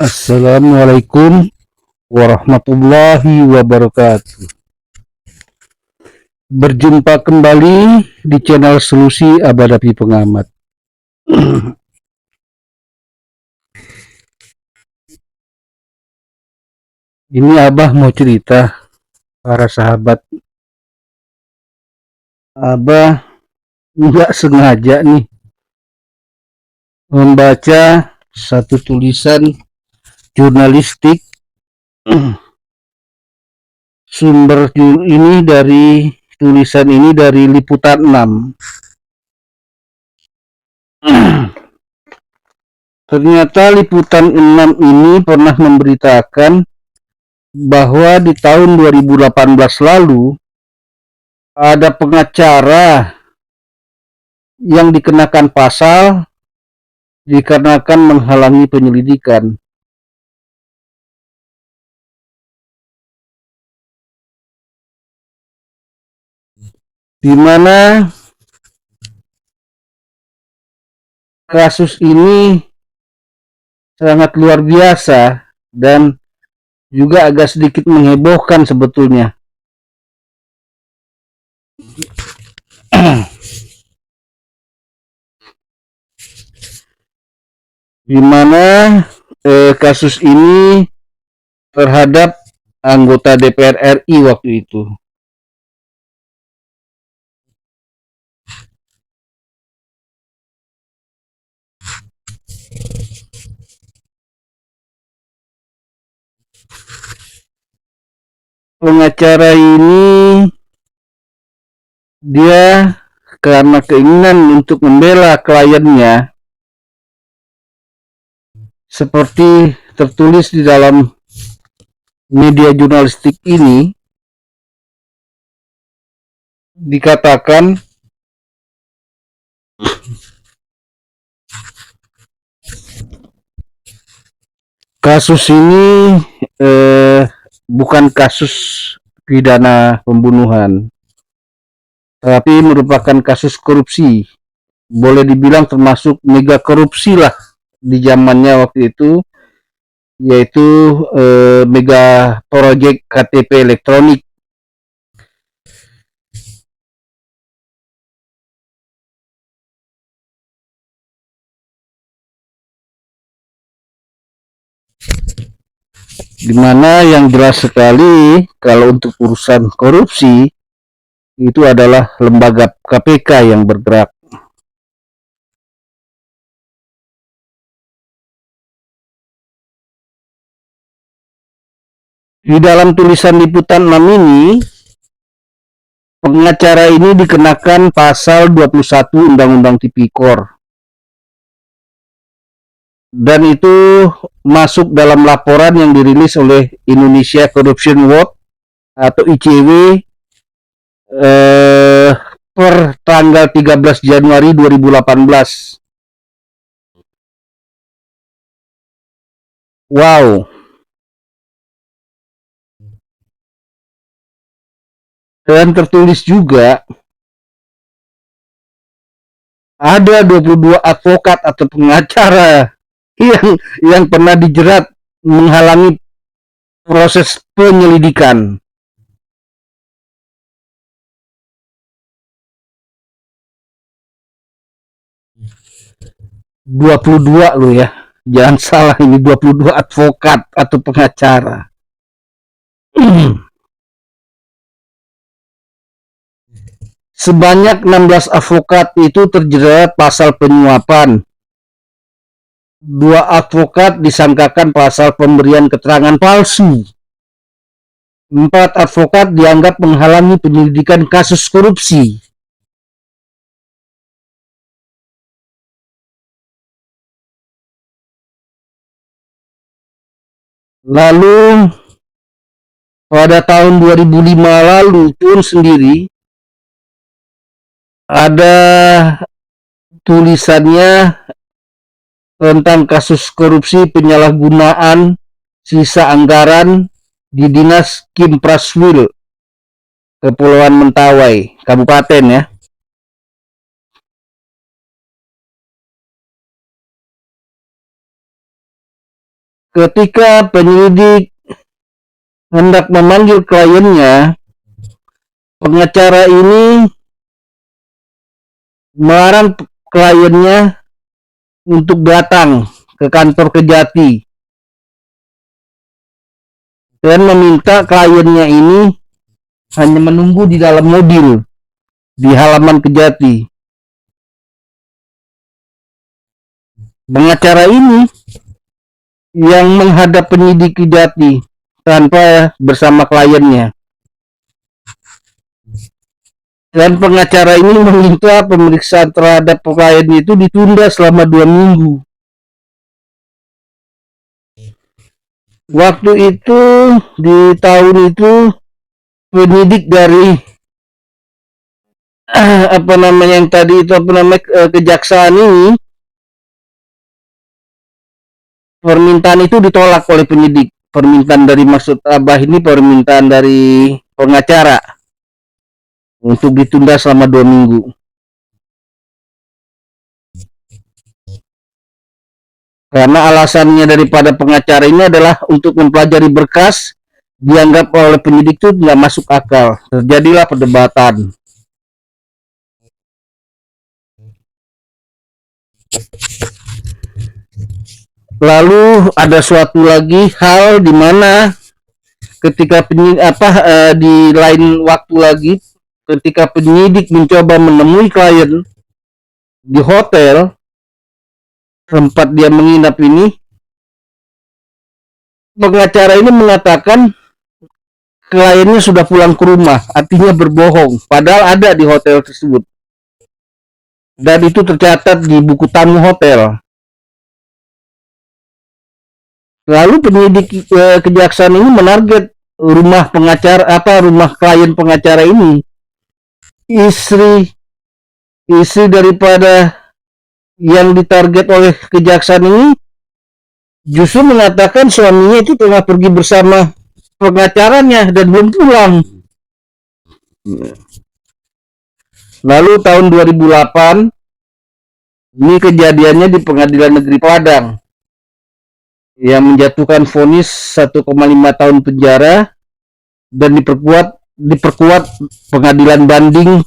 Assalamualaikum warahmatullahi wabarakatuh. Berjumpa kembali di channel Solusi Abadapi Pengamat. Ini Abah mau cerita, para sahabat. Abah nggak sengaja nih membaca satu tulisan jurnalistik. Sumber ini dari tulisan ini dari Liputan 6. Ternyata Liputan 6 ini pernah memberitakan bahwa di tahun 2018 lalu ada pengacara yang dikenakan pasal dikarenakan menghalangi penyelidikan. Di mana kasus ini sangat luar biasa dan juga agak sedikit menghebohkan sebetulnya. Di mana kasus ini terhadap anggota DPR RI waktu itu. Pengacara ini dia karena keinginan untuk membela kliennya, seperti tertulis di dalam media jurnalistik ini, dikatakan kasus ini bukan kasus pidana pembunuhan, tapi merupakan kasus korupsi. Boleh dibilang termasuk mega korupsi lah di zamannya waktu itu, yaitu mega project KTP elektronik. Dimana yang jelas sekali kalau untuk urusan korupsi itu adalah lembaga KPK yang bergerak. Di dalam tulisan Liputan 6 ini, pengacara ini dikenakan pasal 21 Undang-Undang Tipikor. Dan itu masuk dalam laporan yang dirilis oleh Indonesia Corruption Watch atau ICW per tanggal 13 Januari 2018. Wow. Dan tertulis juga ada 22 advokat atau pengacara yang pernah dijerat menghalangi proses penyelidikan. ...22 loh ya, jangan salah, ini 22 advokat atau pengacara. Sebanyak 16 advokat itu terjerat pasal penyuapan. 2 advokat disangkakan pasal pemberian keterangan palsu. 4 advokat dianggap menghalangi penyelidikan kasus korupsi. Lalu pada tahun 2005 lalu pun sendiri ada tulisannya tentang kasus korupsi penyalahgunaan sisa anggaran di Dinas Kimpraswil Kepulauan Mentawai, Kabupaten ya. Ketika penyelidik hendak memanggil kliennya, pengacara ini melarang kliennya untuk datang ke kantor Kejati dan meminta kliennya ini hanya menunggu di dalam mobil di halaman Kejati. Pengacara ini yang menghadap penyidik Kejati tanpa bersama kliennya. Dan pengacara ini meminta pemeriksaan terhadap klien itu ditunda selama 2 minggu. Waktu itu, di tahun itu, penyidik dari yang tadi itu kejaksaan ini, permintaan itu ditolak oleh penyidik. Permintaan dari maksud Abah ini permintaan dari pengacara untuk ditunda selama 2 minggu. Karena alasannya daripada pengacara ini adalah untuk mempelajari berkas, dianggap oleh penyidik itu nggak masuk akal. Terjadilah perdebatan. Lalu ada suatu lagi hal di mana ketika di lain waktu lagi, ketika penyidik mencoba menemui klien di hotel tempat dia menginap ini, pengacara ini mengatakan kliennya sudah pulang ke rumah, artinya berbohong, padahal ada di hotel tersebut. Dan itu tercatat di buku tamu hotel. Lalu penyidik kejaksaan ini menarget rumah klien pengacara ini. Istri daripada yang ditarget oleh kejaksaan ini justru mengatakan suaminya itu tengah pergi bersama pengacaranya dan belum pulang. Lalu tahun 2008 ini kejadiannya di Pengadilan Negeri Padang yang menjatuhkan vonis 1,5 tahun penjara dan diperkuat Pengadilan Banding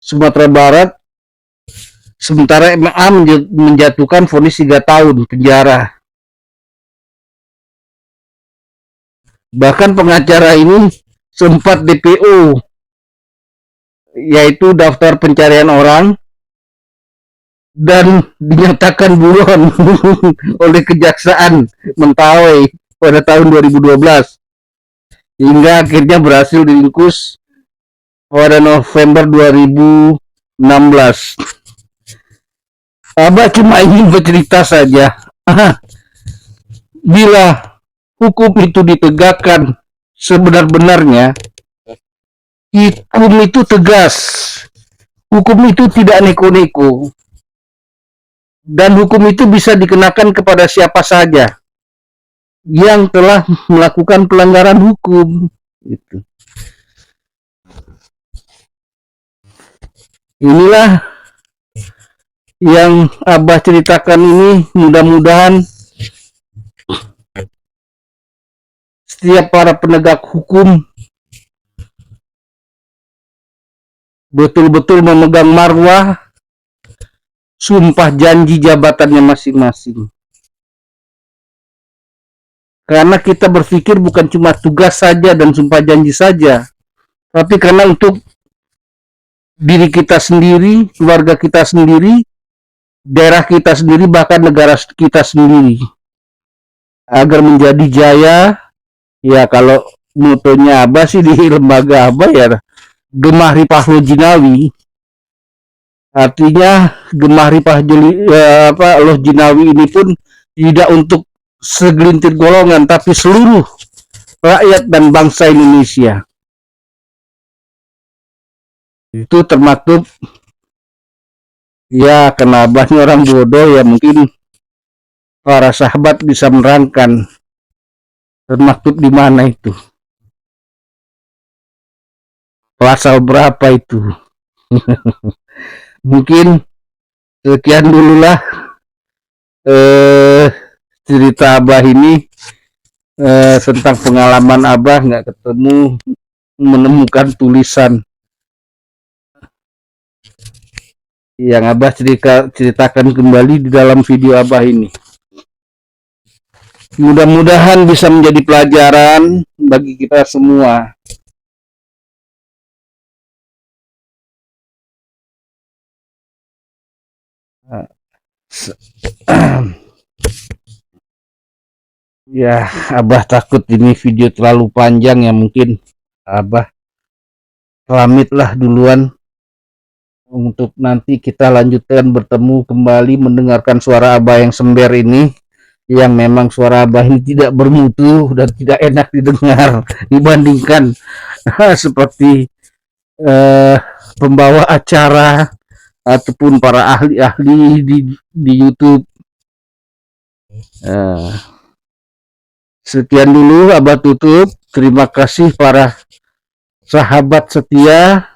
Sumatera Barat, sementara MA menjatuhkan vonis 3 tahun penjara. Bahkan pengacara ini sempat DPO, yaitu daftar pencarian orang, dan dinyatakan buron oleh Kejaksaan Mentawai pada tahun 2012 hingga akhirnya berhasil diringkus pada November 2016. Abah cuma ingin bercerita saja, bila hukum itu ditegakkan sebenar-benarnya, hukum itu tegas, hukum itu tidak neko-neko, dan hukum itu bisa dikenakan kepada siapa saja yang telah melakukan pelanggaran hukum. Gitu. Inilah yang Abah ceritakan ini, mudah-mudahan setiap para penegak hukum betul-betul memegang marwah sumpah janji jabatannya masing-masing. Karena kita berpikir bukan cuma tugas saja dan sumpah janji saja, tapi karena untuk diri kita sendiri, keluarga kita sendiri, daerah kita sendiri, bahkan negara kita sendiri, agar menjadi jaya. Ya kalau motonya Abah sih di lembaga Abah ya, Gemah Ripah Loh Jinawi. Artinya Gemah Ripah Loh Jinawi ini pun tidak untuk segelintir golongan, tapi seluruh rakyat dan bangsa Indonesia. Itu termaktub, ya karena Abahnya orang bodoh ya, mungkin para sahabat bisa menerangkan termaktub di mana itu, pasal berapa itu. Mungkin sekian dululah cerita Abah ini tentang pengalaman Abah nggak ketemu menemukan tulisan yang Abah ceritakan kembali di dalam video Abah ini. Mudah-mudahan bisa menjadi pelajaran bagi kita semua. Ya, Abah takut ini video terlalu panjang ya, mungkin Abah pamit lah duluan. Untuk nanti kita lanjutkan bertemu kembali mendengarkan suara Abah yang sember ini, yang memang suara Abah ini tidak bermutu dan tidak enak didengar dibandingkan seperti pembawa acara ataupun para ahli-ahli di YouTube. Sekian dulu Abah tutup. Terima kasih para sahabat setia.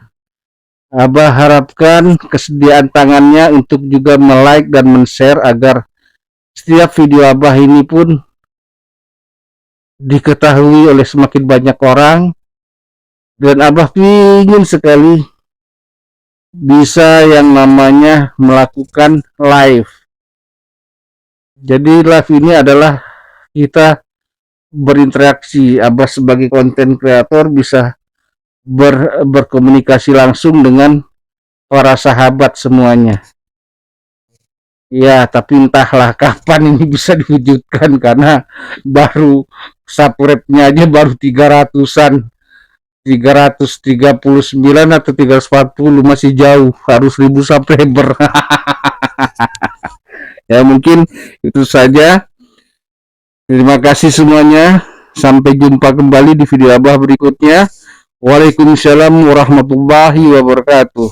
Abah harapkan kesediaan tangannya untuk juga like dan men-share agar setiap video Abah ini pun diketahui oleh semakin banyak orang. Dan Abah ingin sekali bisa yang namanya melakukan live. Jadi live ini adalah kita berinteraksi. Abah sebagai konten kreator bisa berkomunikasi langsung dengan para sahabat semuanya. Ya, tapi entahlah kapan ini bisa diwujudkan karena baru subscribe-nya aja baru 300-an. 339 atau 340, masih jauh, harus 1000 subscriber. Ya, mungkin itu saja. Terima kasih semuanya. Sampai jumpa kembali di video Abah berikutnya. Waalaikumsalam warahmatullahi wabarakatuh.